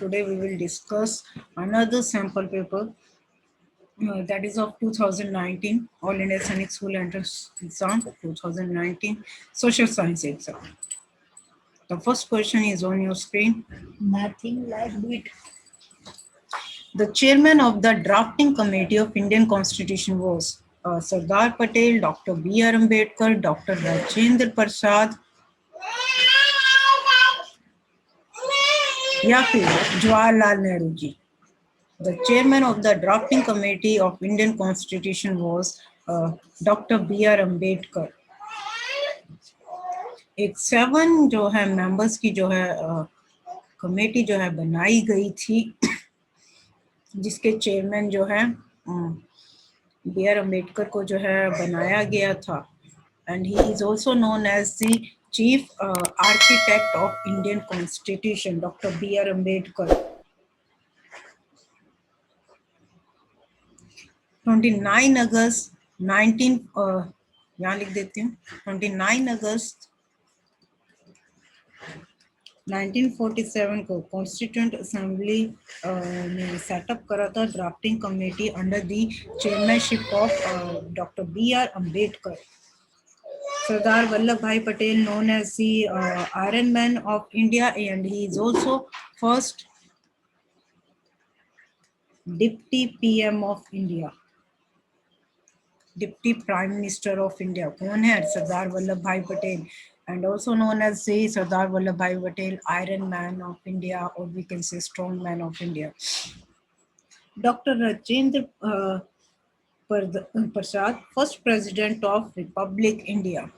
today we will discuss another sample paper that is of 2019 All India Sainik School Entrance Exam 2019 Social Science exam. The first question is on your screen. Nothing like it. The chairman of the drafting committee of Indian Constitution was Sardar Patel, Dr. B.R. Ambedkar, Dr. Rajendra Prasad, या फिर Jawaharlal Nehru ji. The chairman of the drafting committee of Indian Constitution was Dr. B.R. Ambedkar. एक 7 जो है members की जो है committee जो है बनाई गई थी, जिसके चेयरमैन जो है बी आर अम्बेडकर को जो है बनाया गया था, and he is also known as the chief architect of Indian constitution, doctor B R Ambedkar. 29 अगस्त 19 यहाँ लिख देती हूँ. 29 अगस्त 1947 को कॉन्स्टिट्यूएंट असेंबली ने सेटअप करा था drafting committee under the chairmanship of doctor B R Ambedkar. Sardar Vallabh Bhai Patel, known as the Iron Man of India, and he is also first Deputy PM of India. Deputy Prime Minister of India कौन है? सरदार Vallabh Bhai Patel, and also known as the Sardar Vallabhbhai Patel, Iron Man of India, or we can say Strong Man of India. Dr. Rajendra Prasad, first President of Republic India.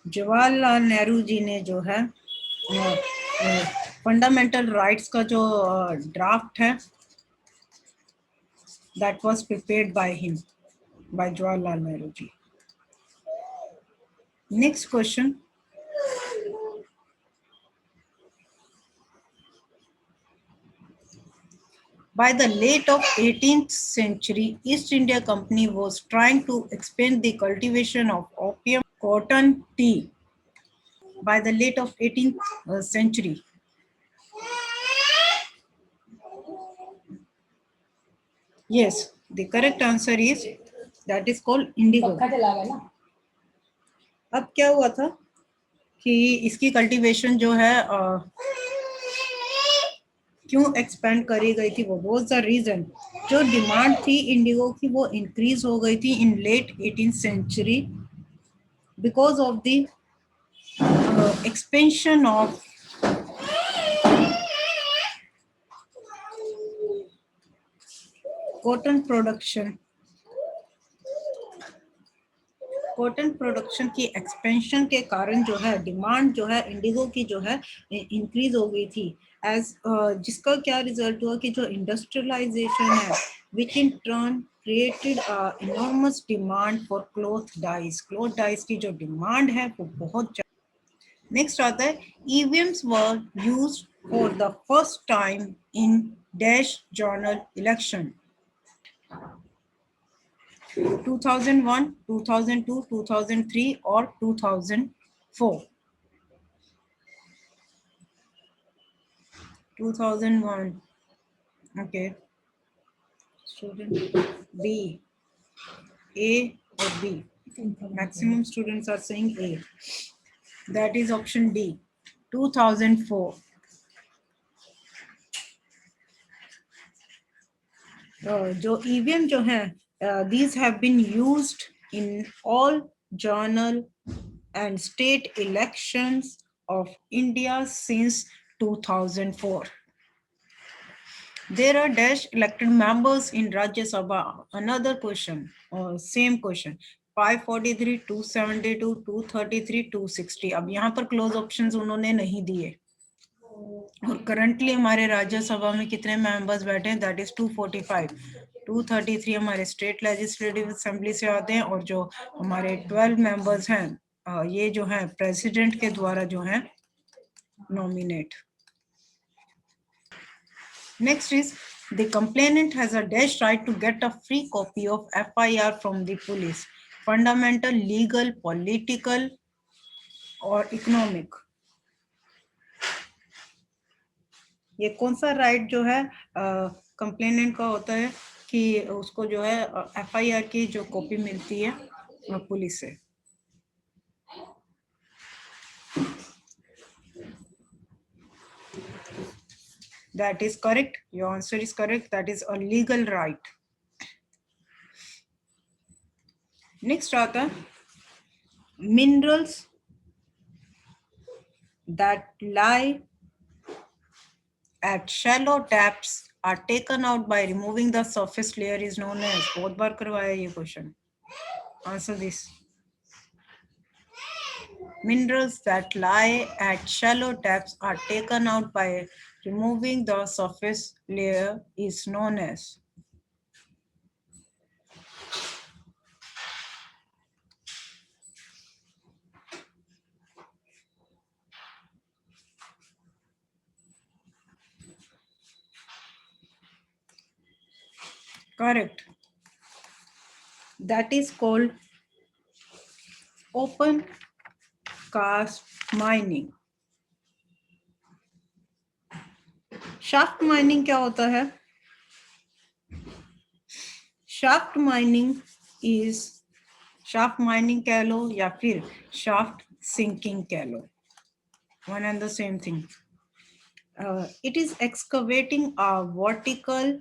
Jawaharlal Nehru ji ने जो है fundamental rights का जो draft है, that was prepared by him, by Jawaharlal Nehru ji. Next question. By the late of 18th century, East India Company was trying to expand the cultivation of opium, cotton, tea. By the late of 18th century. Yes, the correct answer is that is called indigo. अब क्या हुआ था कि इसकी cultivation जो है क्यों expand करी गई थी, वो वाज द रीजन. जो डिमांड थी इंडिगो की वो इंक्रीज हो गई थी in late 18th century because of the expansion of cotton production. Cotton production की एक्सपेंशन के कारण जो है डिमांड जो है इंडिगो की जो है इंक्रीज हो गई थी. एज जिसका क्या रिजल्ट हुआ कि जो इंडस्ट्रियलाइजेशन है which in turn created enormous demand for cloth dyes. Cloth dyes की जो डिमांड है वो बहुत. नेक्स्ट आता है EVMs were used for the first time in dash general election. 2001, 2002, 2003 or 2004. 2001. Okay. Student B. A or B? Maximum students are saying A. That is option D. 2004. जो EVM जो है, these have been used in all journal and state elections of India since 2004. There are dash elected members in Rajya Sabha. Another question, same question. 543, 272, 233, 260. अब यहाँ पर close options उन्होंने नहीं दिए. और करंटली हमारे राज्यसभा में कितने मेंबर्स बैठे हैं? That is 245. 233 हमारे स्टेट लेजिस्लेटिव असेंबली से आते हैं और जो हमारे 12 मेंबर्स हैं ये जो है प्रेसिडेंट के द्वारा जो है nominate. Next is the complainant has a dash right to get a free copy of FIR from the police. Fundamental, legal, political और इकोनॉमिक. ये कौन सा राइट जो है कंप्लेनेंट का होता है कि उसको जो है एफआईआर की जो कॉपी मिलती है पुलिस से। That is correct. Your answer is correct. That is a legal right. Next आता है minerals that lie at shallow depths are taken out by removing the surface layer is known as. बहुत बार करवाया ये question. Answer this. Minerals that lie at shallow depths are taken out by removing the surface layer is known as. Correct. That is called open cast mining. Shaft mining क्या होता है? Shaft mining is shaft mining कह लो या फिर shaft sinking कह लो, one and the same thing. It is excavating a vertical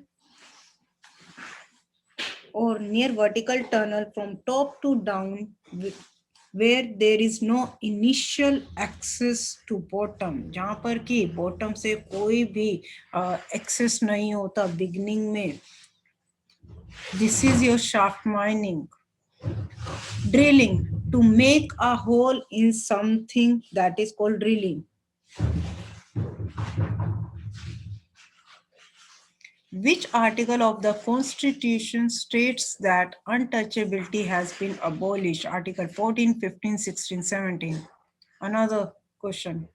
or near vertical tunnel from top to down where there is no initial access to bottom. जहाँ पर कि bottom से कोई भी access नहीं होता beginning में. This is your shaft mining. Drilling, to make a hole in something, that is called drilling. Which article of the Constitution states that untouchability has been abolished? Article 14, 15, 16, 17. Another question.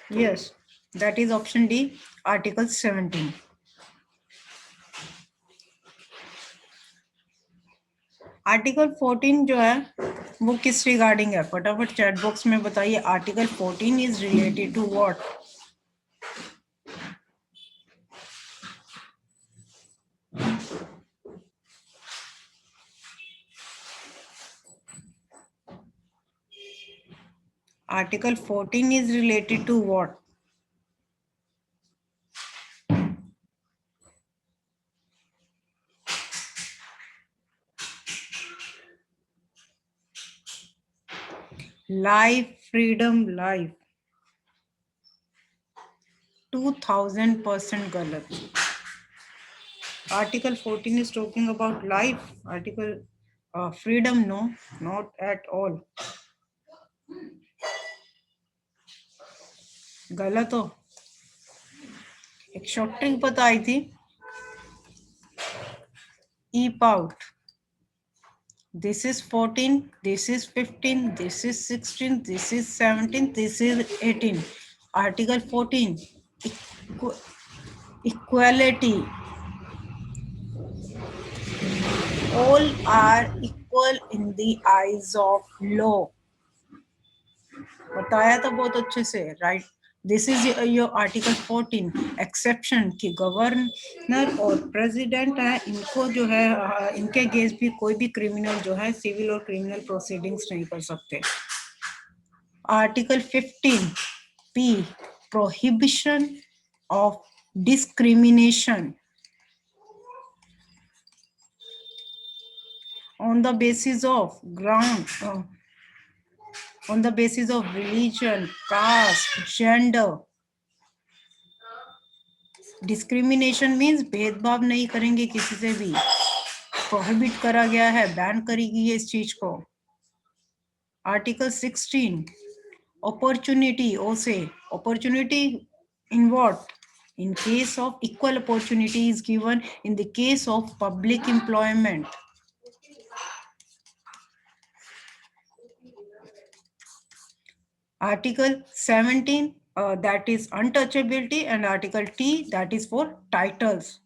Yes, that is option D, Article 17. Article 14 जो है वो किस regarding है? फटाफट chat box में बताइए. Article 14 is related to what? Article 14 is related to what? Life, freedom, life. 2000% galat. Article 14 is talking about life. Article freedom, no, not at all. गलत हो. एक शॉर्ट ट्रिक बताई थी. ईप out. This is 14, this is 15, this is 16, this is 17, this is 18. Article 14, equality. All are equal in the eyes of law. बताया था बहुत अच्छे से, right? This is your article 14. Exception कि गवर्नर और प्रेसिडेंट है, इनको जो है इनके अगेंस्ट भी कोई भी क्रिमिनल जो है सिविल और क्रिमिनल प्रोसीडिंग्स नहीं कर सकते. Article 15 P, prohibition of discrimination on the basis of ground, on the basis of religion, caste, gender. Discrimination means भेदभाव नहीं करेंगे किसी से भी. Prohibit करा गया है, बैन करेगी ये इस चीज को. Article 16, opportunity. or say opportunity in what? In case of equal opportunity is given in the case of public employment. Article 17, that is untouchability, and Article T, that is for titles.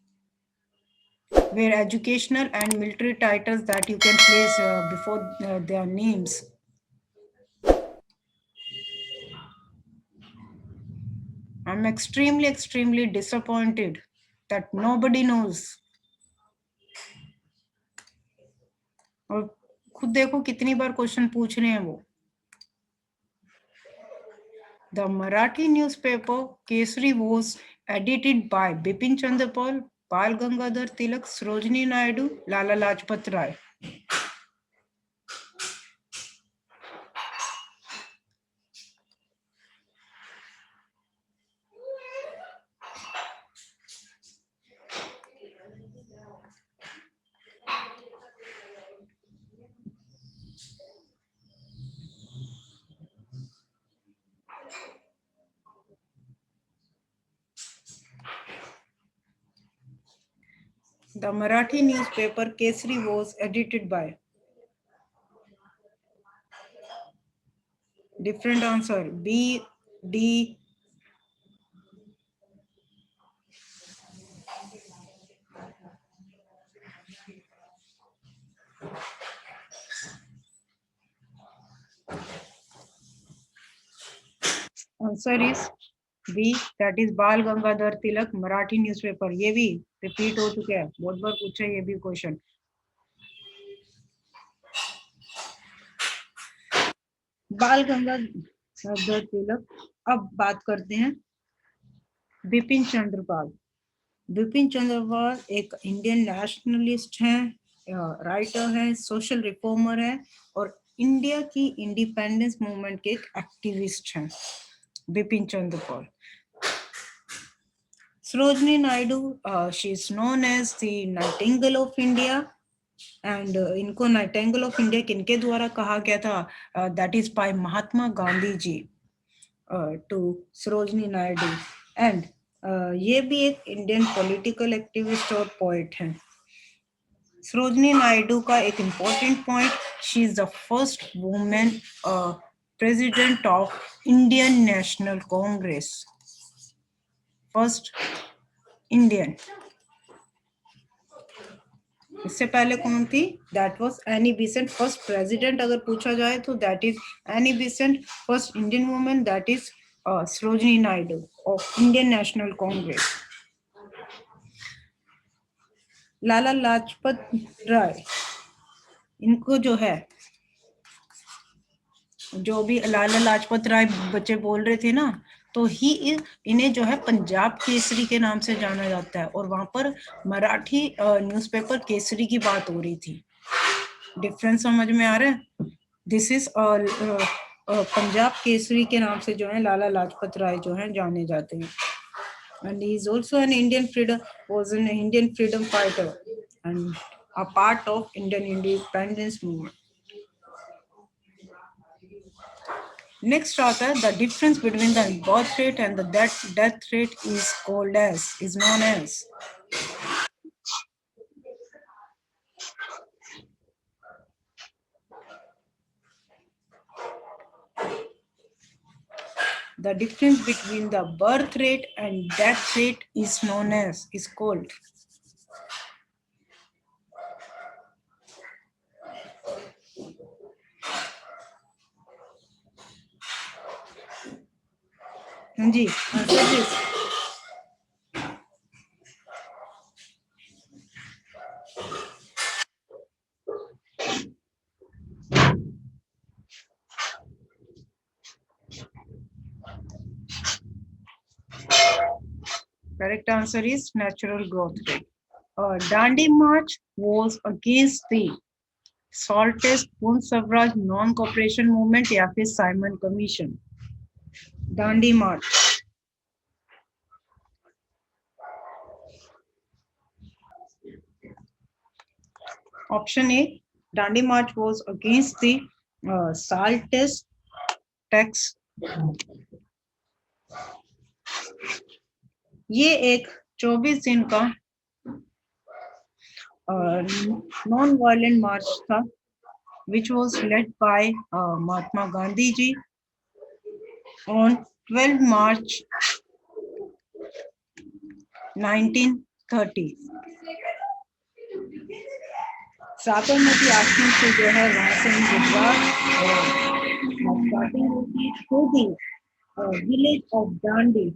where educational and military titles that you can place before their names. I'm extremely disappointed that nobody knows. और खुद देखो कितनी बार question पूछ रहे हैं वो. The Marathi newspaper Kesari was edited by Bipin Chandra Pal, Bal Gangadhar Tilak, Sarojini Naidu, Lala Lajpat Rai. The Marathi newspaper Kesari was edited by. Different answer. B, D. Answer is B, that is Bal Gangadhar Tilak Marathi newspaper. ये भी repeat हो चुका है, बहुत बार पूछा ये भी question. बाल गंगाधर तिलक. अब बात करते हैं बिपिन चंद्र पाल. बिपिन चंद्र पाल एक इंडियन नेशनलिस्ट हैं, राइटर हैं, सोशल रिफॉर्मर हैं और इंडिया की इंडिपेंडेंस मूवमेंट के एक एक्टिविस्ट हैं. Bipin Chandra Pal. Sarojini Naidu, she is known as the Nightingale of India, and इनको Nightingale of India किनके द्वारा कहा गया था? That is by Mahatma Gandhi ji to Sarojini Naidu, and ये भी एक इंडियन पॉलिटिकल एक्टिविस्ट और पोएट हैं. Sarojini Naidu का एक important point, she is the first woman president of Indian National Congress. First Indian. इससे पहले कौन थी? That was Annie Besant. First president अगर पूछा जाए तो that is Annie Besant. First Indian women that is Sarojini Naidu of Indian National Congress. Lala Lajpat Rai, इनको जो है, जो भी लाला लाजपत राय बच्चे बोल रहे थे ना, तो ही इन्हें जो है पंजाब केसरी के नाम से जाना जाता है और वहां पर मराठी न्यूज़पेपर केसरी की बात हो रही थी. डिफरेंस समझ में आ रहा है? दिस इज पंजाब केसरी के नाम से जो है लाला लाजपत राय जो है जाने जाते हैं. And he is also an Indian freedom, was an Indian freedom fighter and a part of Indian independence movement. Next author, the difference between the birth rate and the death rate is known as. The difference between the birth rate and death rate is called. जी, answer this. Correct answer is natural growth rate. Dandi March was against the Saltest Pune Swaraj non-cooperation movement या फिर Simon Commission. Dandi March. Option A, Dandi March was against the Saltest tax. ये एक 24 दिन का non violent मार्च था, which was led by Mahatma Gandhi ji on 12 March 1930. Sabarmati आश्रम से जो है वहां से हम गुजरात स्टार्टिंग होती है to the village of Dandi.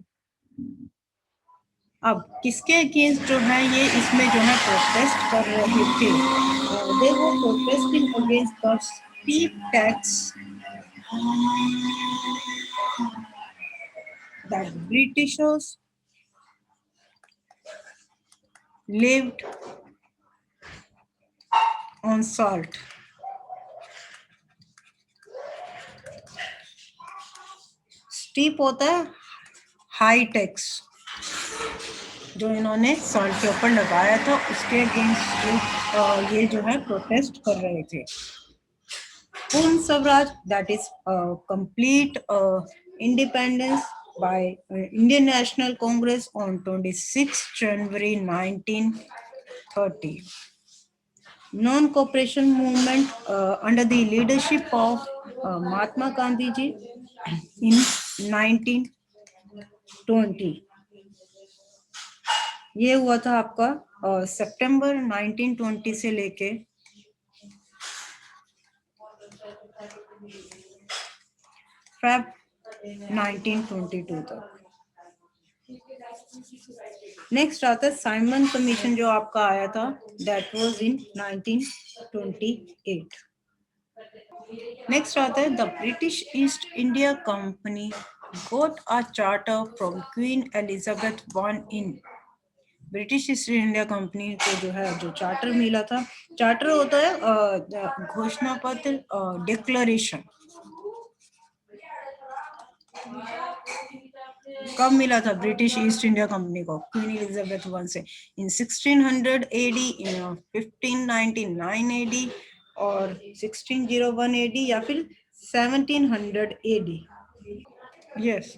अब किसके अगेंस्ट जो है ये इसमें जो है प्रोटेस्ट कर रहे थे, they were protesting against the steep tax that Britishers lived on salt। Steep होता है हाई टैक्स जो इन्होंने सॉल्ट के ऊपर लगाया था, उसके अगेंस्ट ये जो है प्रोटेस्ट कर रहे थे। पूर्ण Swaraj, that is complete independence by Indian National Congress on 26 January 1930। Non-cooperation movement under the leadership of Mahatma Gandhi ji in 1920। ये हुआ था आपका सितंबर 1920 से लेके फेब 1922 तक। नेक्स्ट आता है साइमन कमीशन जो आपका आया था, दैट वाज इन 1928। नेक्स्ट आता है the British east India company got a charter from queen Elizabeth one in. British east India company को जो है जो चार्टर मिला था, चार्टर होता है घोषणा पत्र, डिक्लेरेशन। कब मिला था ब्रिटिश ईस्ट इंडिया कंपनी को? क्वीन एलिजाबेथ वन से इन 1600 एडी, इन 1599 एडी और 1601 एडी या फिर 1700 AD. Yes,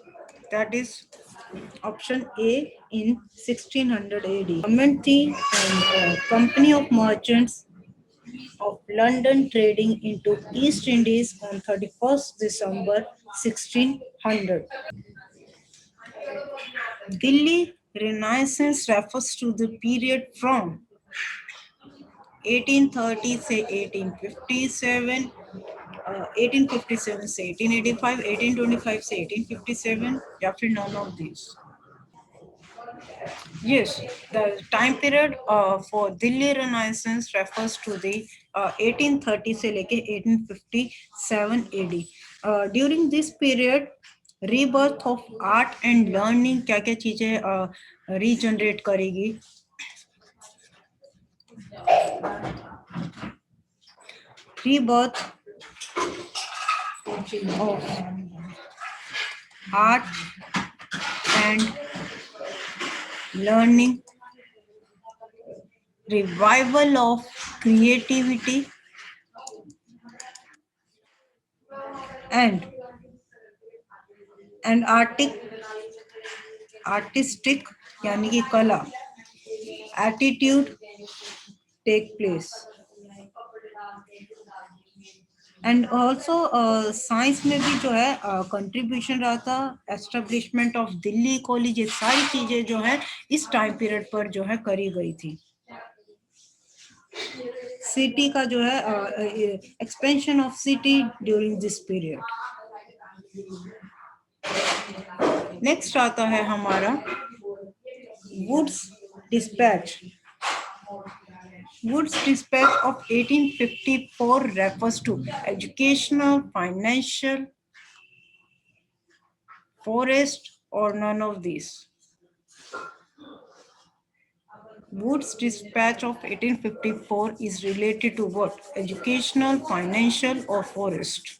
that is option A in 1600 AD. Government थी and company of merchants of London trading into East Indies on 31st December 1600। Delhi Renaissance refers to the period from 1830 से 1857, 1857 से 1885, 1825 से 1857 या फिर none of these। Yes, the time period for Delhi Renaissance refers to the 1830 से लेके 1857 AD। During this period, rebirth of art and learning क्या क्या चीजें रीजनरेट करेगी? Rebirth of art and learning, revival of creativity and artistic यानी कि कला attitude take place। And also science में भी जो है कंट्रीब्यूशन रहा था, एस्टेब्लिशमेंट ऑफ दिल्ली कॉलेज, ये सारी चीजें जो है इस टाइम पीरियड पर जो है करी गई थी। सिटी का जो है expansion of city during this period. Next आता है हमारा Wood's dispatch. Wood's Dispatch of 1854 refers to educational, financial, forest, or none of these? Wood's Dispatch of 1854 is related to what? Educational, financial, or forest?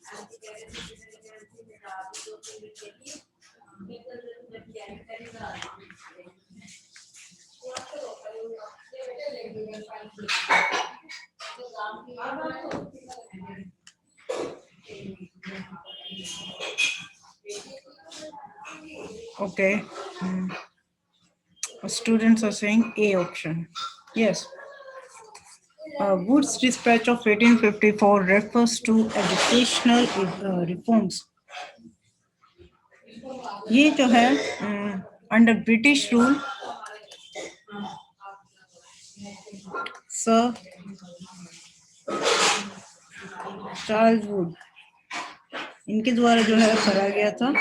Okay. Students are saying A option. Yes. Wood's Dispatch of 1854 refers to educational reforms। ये जो है under British rule sir Charles Wood, इनके द्वारा जो है करा गया था।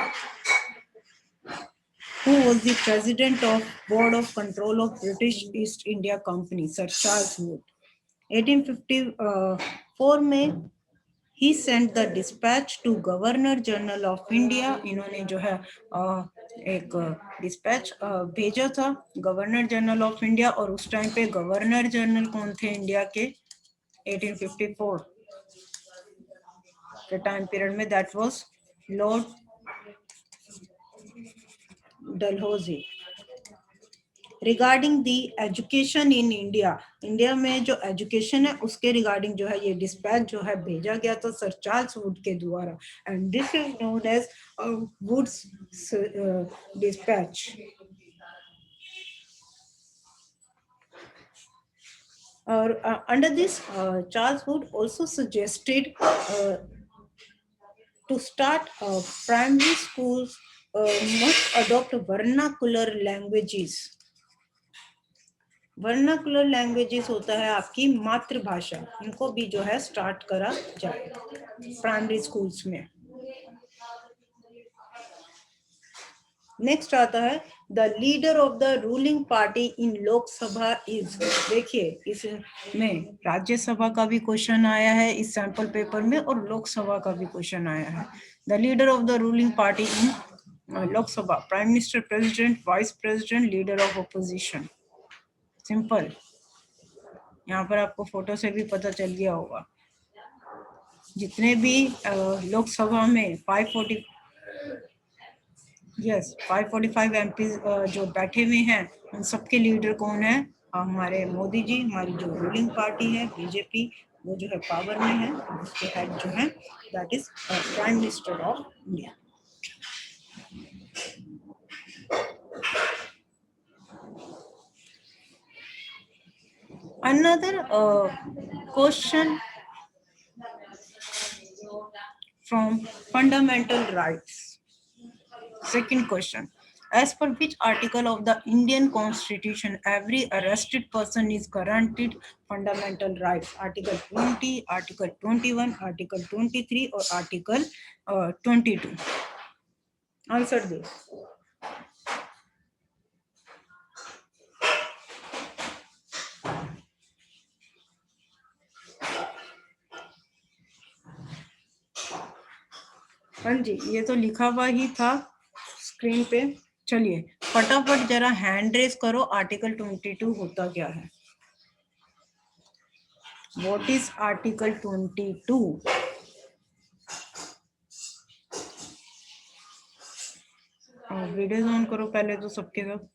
Who was the president of Board of Control of British East India Company? Sir Charles Wood. 1854 में he sent the dispatch to Governor General of India. इन्होंने जो है एक डिस्पैच भेजा था गवर्नर जनरल ऑफ इंडिया, और उस टाइम पे गवर्नर जनरल कौन थे इंडिया के 1854 के टाइम पीरियड में? That was Lord Dalhousie. Regarding the education in India, India में जो एजुकेशन है उसके रिगार्डिंग जो है ये डिस्पैच जो है भेजा गया था सर चार्ल्स वुड के द्वारा, and this is known as Wood's dispatch. और under this Charles Wood also suggested to start primary schools must adopt vernacular languages. Vernacular languages होता है आपकी मातृभाषा, इनको भी जो है स्टार्ट करा जाए प्राइमरी स्कूल्स में। नेक्स्ट आता है the leader of the ruling party in Lok Sabha is. देखिए इसमें राज्यसभा का भी क्वेश्चन आया है इस सैंपल पेपर में, और लोकसभा का भी क्वेश्चन आया है। The leader of the ruling party in Lok Sabha, prime minister, president, vice president, leader of opposition. Simple, यहाँ पर आपको फोटो से भी पता चल गया होगा। जितने भी लोकसभा में 545 एमपी जो बैठे हुए हैं, उन सबके लीडर कौन है? हमारे मोदी जी, हमारी जो रूलिंग पार्टी है बीजेपी, वो जो है पावर में है, उसके हेड जो है that is prime minister of India. Another question from fundamental rights. Second question. As per which article of the Indian Constitution every arrested person is guaranteed fundamental rights? Article 20, Article 21, Article 23 or Article 22? Answer this. हाँ जी, ये तो लिखा हुआ ही था screen पे। चलिए फटाफट जरा हैंड रेस करो, आर्टिकल 22 होता क्या है? What is article 22? Videos on करो पहले तो सबके सब।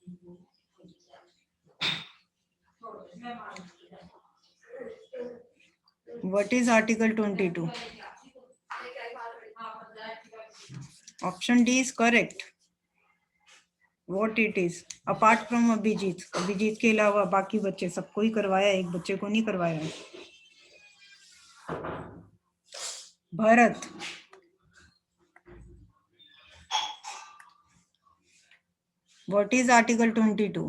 What is article 22? Option D is correct. What it is? Apart from Abhijeet, Abhijeet के अलावा बाकी बच्चे सबको ही करवाया, एक बच्चे को नहीं करवाया। Bharat, what is Article 22?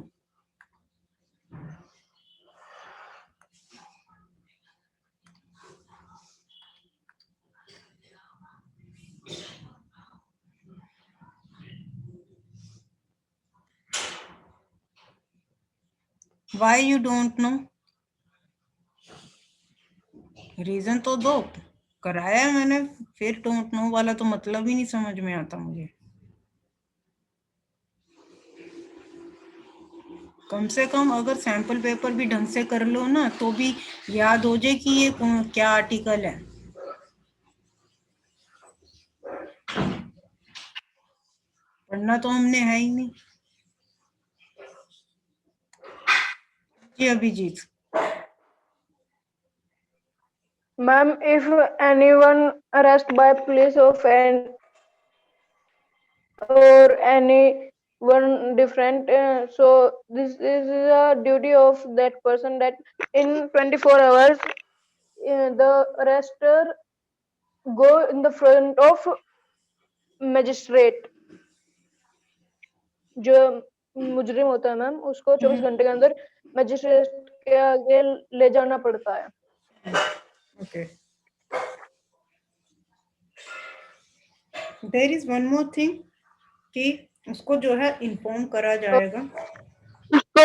Why you don't know? Reason तो दो। कराया है मैंने, फिर डोंट नो वाला तो मतलब ही नहीं समझ में आता मुझे। कम से कम अगर सैंपल पेपर भी ढंग से कर लो ना, तो भी याद हो जाए कि ये क्या आर्टिकल है। पढ़ना तो हमने है ही नहीं। जी Abhijit. Ma'am, if anyone arrested by police of or anyone different, so this is a duty of that person that in 24 hours the arrestor go in the front of magistrate. जो मुजरिम होता है मैम, उसको 24 घंटे के अंदर मजिस्ट्रेट के आगे ले जाना पड़ता है। Okay. There is one more thing कि उसको जो है इन्फॉर्म करा जाएगा। तो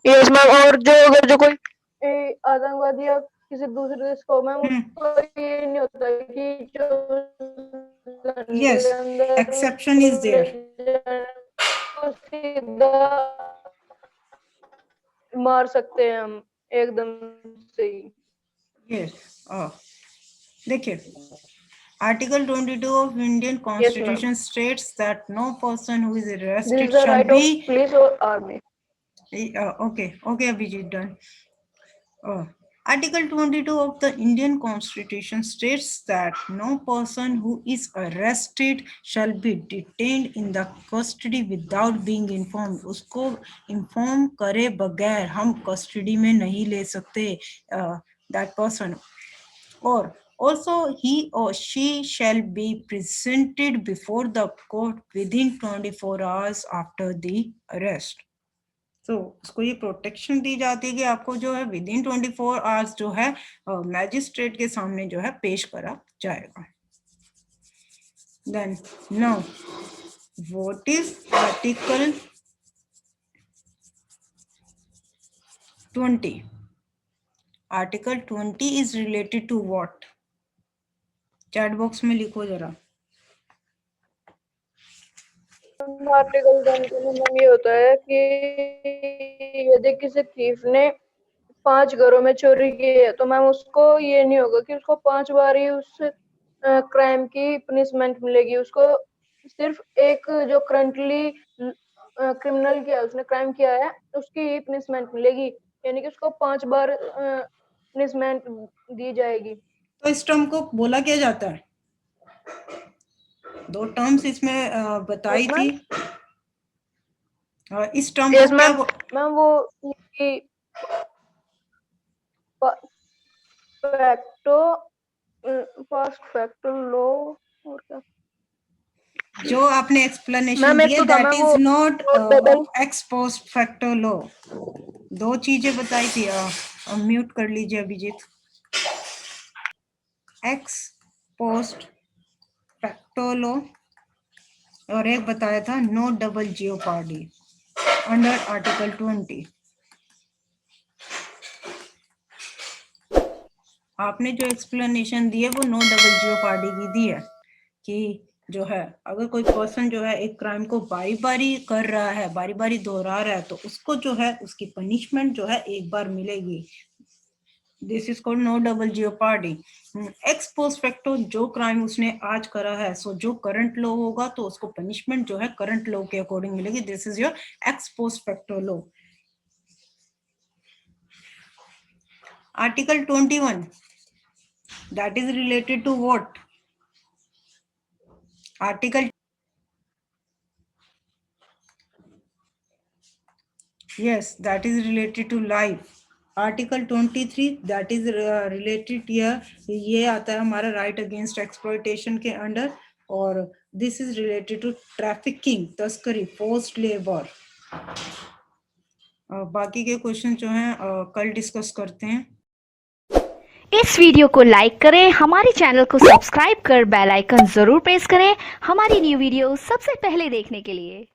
यस मैम, और जो अगर जो कोई आतंकवादी या किसी दूसरे देश को मैम, उसको ये नहीं होता कि जो Yes, exception is there. सीधा मार सकते हैं हम एकदम से ही। Yes. देखिए, Article 22 of Indian Constitution states that no person who is This arrested is the shall right be. of police or army. Okay, Abhijit, done. Article 22 of the Indian Constitution states that no person who is arrested shall be detained in the custody without being informed. उसको inform करे बगैर हम custody में नहीं ले सकते that person. Or also he or she shall be presented before the court within 24 hours after the arrest. तो उसको ये प्रोटेक्शन दी जाती है कि आपको जो है विद इन 24 आवर्स जो है मैजिस्ट्रेट के सामने जो है पेश करा जाएगा। Then now what is article 20? Article 20 is related to what? Chat box में लिखो जरा। आर्टिकल 20 में ये होता है कि यदि किसी थीफ ने 5 घरों में चोरी की है तो मैम उसको ये नहीं होगा कि उसको 5 बार ही उस क्राइम की पनिशमेंट मिलेगी। उसको सिर्फ एक जो करंटली क्रिमिनल किया उसने क्राइम किया है उसकी ही पनिशमेंट मिलेगी, यानी कि उसको 5 बार पनिशमेंट दी जाएगी। तो इस टर्म को बोला क्या जाता है? 2 टर्म्स इसमें बताई थी। इस टर्म को क्या मैम वो फर्स्ट फैक्टर लॉ और क्या जो आपने एक्सप्लेनेशन दिया that is not ex post facto law. 2 चीजें बताई थी। म्यूट कर लीजिए Abhijeet. Ex post facto law और एक बताया था no double jeopardy under article 20। आपने जो एक्सप्लेनेशन दी है वो नो डबल जियोपार्डी की दी है कि जो है अगर कोई पर्सन जो है एक क्राइम को बारी बारी कर रहा है, बारी बारी दोहरा रहा है, तो उसको जो है उसकी पनिशमेंट जो है एक बार मिलेगी। This is called no double jeopardy. Ex post facto जो क्राइम उसने आज करा है, सो जो करंट लॉ होगा तो उसको पनिशमेंट जो है करंट लॉ के अकॉर्डिंग मिलेगी। This is your x post facto law. Article 21 that is related to what? Article, yes, that is related to life. Article 23 that is related here, ये आता है हमारा राइट अगेंस्ट एक्सप्लॉयटेशन के under, और this is related to trafficking, तस्करी, forced labour. बाकी के question जो हैं कल डिस्कस करते हैं। इस वीडियो को लाइक करें, हमारे चैनल को सब्सक्राइब कर बेल आइकन जरूर प्रेस करें हमारी न्यू वीडियो सबसे पहले देखने के लिए।